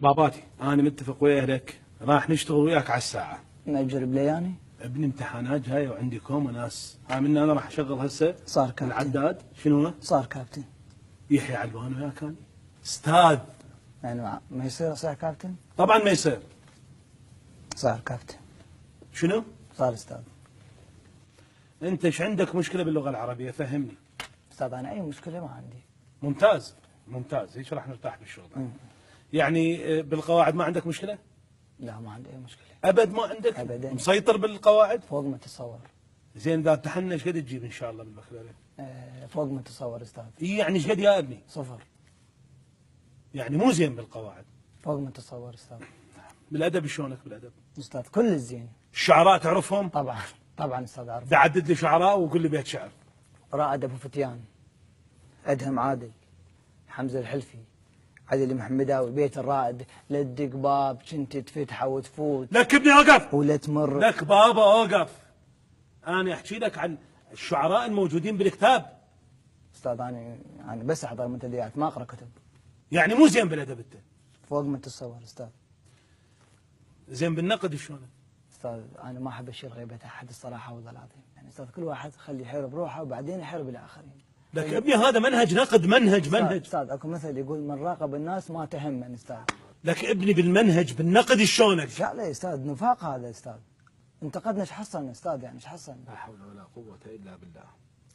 باباتي انا متفق وياه لك، راح نشتغل وياك على الساعه. مأجر بلياني؟ ابني امتحانات جايه وعندي كوم وناس، من انا راح اشغل هسه صار كابتن. العداد شنو؟ صار كابتن. يحيى علوان وياك كان استاذ. يعني ما يصير اصير كابتن؟ طبعا ما يصير. صار كابتن. شنو؟ صار استاذ. انت ايش عندك مشكله باللغه العربيه؟ فهمني. استاذ انا اي مشكله ما عندي. ممتاز ممتاز، هيك راح نرتاح بالشغل. يعني بالقواعد ما عندك مشكله؟ لا ما عندي اي مشكله. ابد ما عندك؟ ابدا. مسيطر بالقواعد؟ فوق ما تتصور. زين اذا امتحنا ايش قد تجيب ان شاء الله بالبكالوريا؟ فوق ما تتصور استاذ. يعني ايش قد يا ابني؟ صفر. يعني مو زين بالقواعد. فوق ما تتصور استاذ. بالادب شلونك بالادب؟ استاذ كل الزين. الشعراء تعرفهم؟ طبعا طبعا استاذ اعرف. عدد لي شعراء وقول لي بيت شعر. رائد ابو فتيان، ادهم عادل، حمزه الحلفي، علي المحمداوي، بيت الرائد، لدق باب كنت تفتحه وتفوت. لك ابني اوقف. ولا تمر. لك بابا اوقف. انا احكي لك عن الشعراء الموجودين بالكتاب. استاذ انا بس احضر منتديات ما اقرا كتب. يعني مو زين بالادب انت. فوق ما تتصور استاذ. زين بالنقد شلون؟ استاذ انا ما احب اشيل غيبه احد الصراحه والله العظيم، يعني استاذ كل واحد خليه يحارب روحه وبعدين يحارب الاخرين. لك ابني هذا منهج نقد، منهج استاذ اكو مثل يقول من راقب الناس ما تهمن استاذ. لك ابني بالمنهج بالنقد شلونك؟ لا استاذ نفاق هذا استاذ. انتقدنا ايش حصلنا استاذ؟ يعني ايش حصلنا؟ لا حول ولا قوه الا بالله.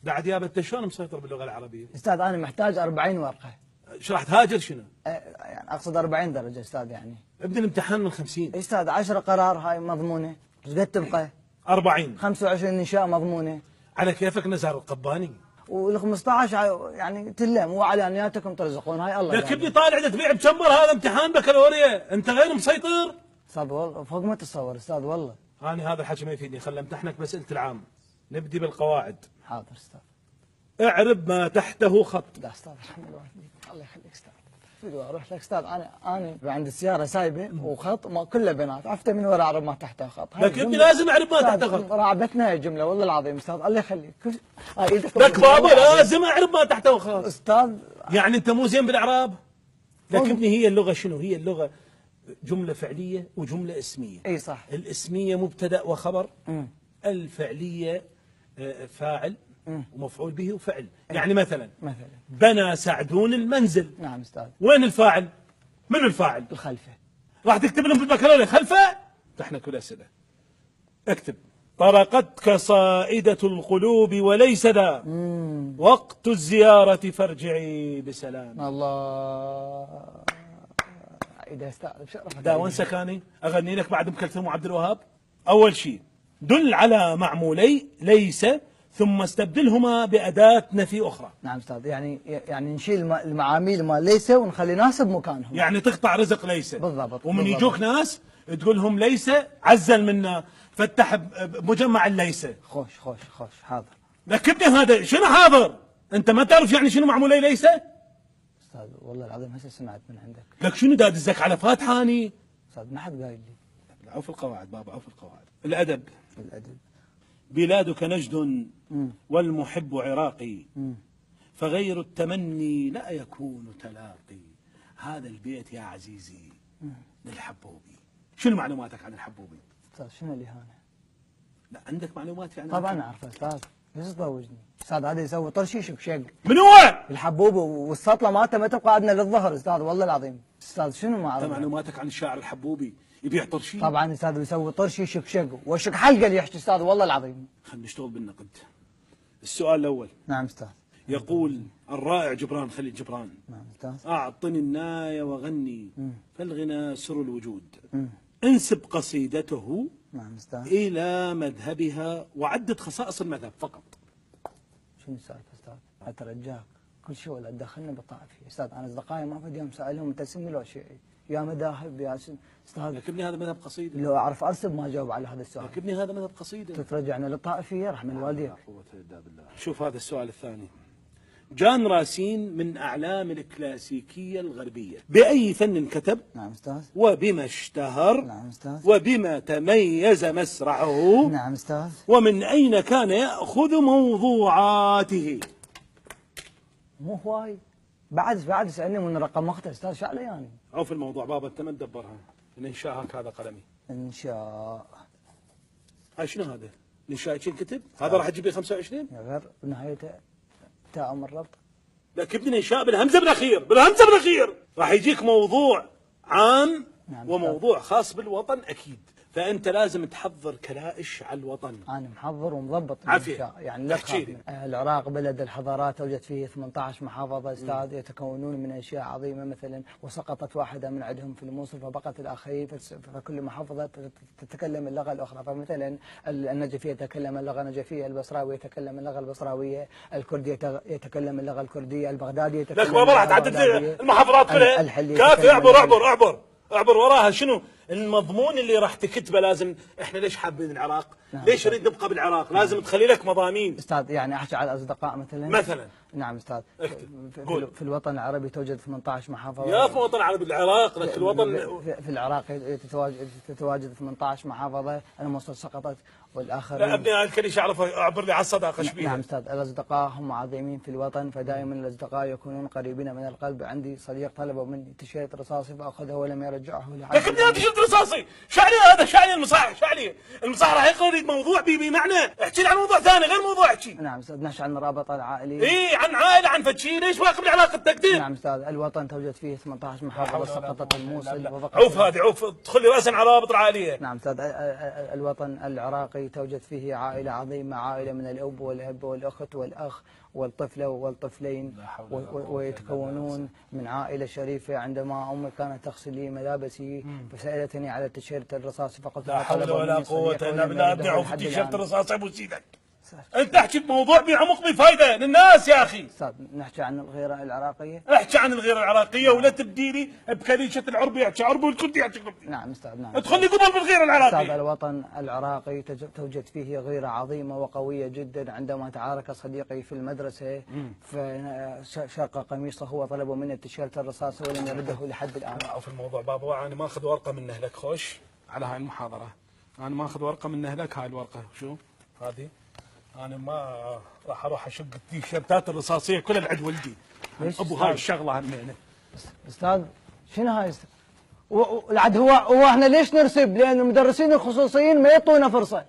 بعد يابا انت شلون مسيطر باللغه العربيه؟ استاذ انا محتاج 40 ورقه. ايش راح تهاجر شنو؟ يعني اقصد 40 درجه استاذ يعني. ابني الامتحان من 50. استاذ 10 قرار هاي مضمونه، ايش قد تبقى؟ 40. 25 انشاء مضمونه. على كيفك نزار القباني. وال 15 يعني تلم وعلى نياتكم ترزقون هاي الله. لك ابني طالع تبيع بشمر، هذا امتحان بكالوريا، انت غير مسيطر. استاذ والله فوق ما تتصور استاذ والله. انا هذا الحكي ما يفيدني، خل امتحنك باسئله العام. نبدي بالقواعد. حاضر استاذ. اعرب ما تحته خط. لا استاذ الحمد لله الله يخليك استاذ. فدوى اروح لك استاذ، انا عند السياره سايبه وخط ما كله بنات، عرفت من وراء اعرب ما تحته خط. لك ابني لازم اعرب ما تحته خط. رعبتنا الجمله والله العظيم استاذ الله يخليك. لك بابا لازم اعرب ما تحته خط استاذ. يعني انت مو زين بالاعراب؟ لك ابني هي اللغه شنو؟ هي اللغه جمله فعليه وجمله اسميه. اي صح. الاسميه مبتدا وخبر. الفعليه فاعل ومفعول به وفعل. يعني مثلا بنى سعدون المنزل. نعم استاذ. وين الفاعل؟ من الفاعل؟ الخلفه. راح تكتب لهم في البكالوريا خلفه؟ احنا كل اسئله. اكتب طرقتك صائدة القلوب وليس ذا وقت الزيارة فارجعي بسلام. الله. اذا استاذ بشرفك. دا وين سكاني؟ اغني لك بعد ام كلثوم وعبد الوهاب. اول شيء دل على معمولي ليس ثم استبدلهما بأداة نفي أخرى. نعم أستاذ، يعني نشيل المعاميل ما ليس ونخلي ناس بمكانهم. يعني تقطع رزق ليس. بالضبط. ومن يجوك ناس تقول لهم ليس عزل منا فتح بمجمع الليس. خوش حاضر. لك ابني هذا شنو حاضر؟ أنت ما تعرف يعني شنو معمولي ليس؟ أستاذ والله العظيم هسه سمعت من عندك. لك شنو دادزك على فاتحة أني؟ أستاذ ما حد قايل لي. عوف القواعد بابا عوف القواعد. الأدب. بلادك نجد والمحب عراقي فغير التمني لا يكون تلاقي. هذا البيت يا عزيزي للحبوبي. شنو معلوماتك عن الحبوبي؟ استاذ شنو الاهانه؟ لا عندك معلومات يعني؟ طبعا اعرف استاذ. ليش تضوجني؟ استاذ هذا يسوي طرشي شق. من هو؟ الحبوبي والسطله مالته ما تبقى عندنا للظهر استاذ والله العظيم. استاذ شنو ما اعرف؟ معلوماتك عن الشاعر الحبوبي يبيع طرشي؟ طبعا استاذ يسوي طرشي شق وشق حلقه اللي يحكي استاذ والله العظيم. خلينا نشتغل بالنقد. السؤال الاول. نعم استاذ. يقول الرائع جبران خليل جبران. نعم استاذ. اعطني الناي وغني فالغنى سر الوجود. انسب قصيدته. نعم استاذ. الى مذهبها وعدد خصائص المذهب فقط. شنو السالفه استاذ؟ اترجاك كل شيء ولا تدخلنا بالطائفيه استاذ. انا اصدقائي ما فد يوم سالهم انت سمي لو شيعي يا مذاهب يا استاذ. لك ابني هذا مذهب قصيده. لو اعرف ارسب ما اجاوب على هذا السؤال. لك ابني هذا مذهب قصيده. تترجعنا للطائفيه رحم الوالدين. شوف هذا السؤال الثاني. جان راسين من اعلام الكلاسيكيه الغربيه باي فن كتب؟ نعم استاذ. وبما اشتهر؟ نعم استاذ. وبما تميز مسرحه؟ نعم استاذ. ومن اين كان ياخذ موضوعاته؟ مو هواي بعد سألني من رقم مقتل استاذ شو علي يعني؟ عوف الموضوع بابا، انت ما تدبرها. الانشاء هكذا قلمي. انشاء. هاي شنو هذا؟ الانشاء كتب؟ هذا راح تجيب لي 25؟ غير بنهايته تاء من الربط. لا كتب لي انشاء بالهمزه بالاخير، بالهمزه بالاخير. راح يجيك موضوع عام وموضوع خاص بالوطن اكيد. فانت لازم تحضر كلائش على الوطن. انا محضر ومضبط عافيه. يعني لا تخاف. العراق بلد الحضارات، توجد فيه 18 محافظه استاذ، يتكونون من اشياء عظيمه مثلا، وسقطت واحده من عندهم في الموصل فبقت الاخرين، فكل محافظه تتكلم اللغه الاخرى. فمثلا النجفي يتكلم اللغه النجفيه، البصراوي يتكلم اللغه البصراويه، الكردي يتكلم اللغه الكرديه، البغدادي يتكلم لك ما راح تعدد المحافظات كلها. كافي. اعبر وراها. شنو المضمون اللي راح تكتبه؟ لازم احنا ليش حابين العراق؟ ليش نريد نبقى بالعراق؟ لازم تخلي لك مضامين استاذ. يعني احكي على الاصدقاء مثلا. نعم استاذ. في الوطن العربي توجد 18 محافظه. يا في الوطن العربي العراق، لك الوطن في العراق تتواجد 18 محافظه، الموصل سقطت والاخرين. لا ابني الكليش اعرف اعبر لي على الصداقه ايش بيها. نعم استاذ. الاصدقاء هم عظيمين في الوطن، فدائما الاصدقاء يكونون قريبين من القلب. عندي صديق طلبوا مني تيشيرت رصاصي فاخذه ولم يرجعه لحد. لكن يا تيشيرت رصاصي شعني هذا، شعني المصاح، شعني المصاح راح يقرر موضوع بمعنى. احكي لي عن موضوع ثاني غير موضوع احكي. نعم استاذ. نحكي عن الرابطه العائليه. اي عن عائله، عن فتشي. ليش واقف العلاقه التقدير؟ نعم استاذ. الوطن توجد فيه 18 محافظه، سقطت الموصل وبقت. عوف هذه، عوف تدخل لي راسا على الرابطه العائليه. نعم استاذ. الوطن العراقي توجد فيه عائله عظيمه، عائله من الاب والاب والاخت والاخ والطفله والطفلين، ويتكونون من عائله شريفه. عندما امي كانت تغسل لي ملابسي فسالتني على التيشيرت الرصاصي فقلت لا حول ولا قوه الا بالله. ابني عوف التيشيرت الرصاصي ابو سيدك. انت احكي بموضوع بعمق بفائده للناس يا اخي. استاذ نحكي عن الغيره العراقيه. احكي عن الغيره العراقيه ولا تبدي لي بكليشه العربي يحكي عربي والكردي يحكي كردي. نعم استاذ. نعم. ادخل لي قبل بالغيره العراقيه. استاذ الوطن العراقي توجد فيه غيره عظيمه وقويه جدا. عندما تعارك صديقي في المدرسه فشق قميصه وطلبوا مني التيشيرت الرصاصي ولم يرده لحد الان. في الموضوع بابا انا ماخذ ورقه منه لك. خوش على هاي المحاضره. انا ماخذ ورقه منه لك. هاي الورقه شو هذه؟ انا ما راح اروح اشق التيشيرتات الرصاصيه كلها لعند ولدي. ابو هاي الشغله همينه. استاذ شنو هاي العد؟ هو احنا ليش نرسب؟ لان المدرسين الخصوصيين ما يعطونا فرصه.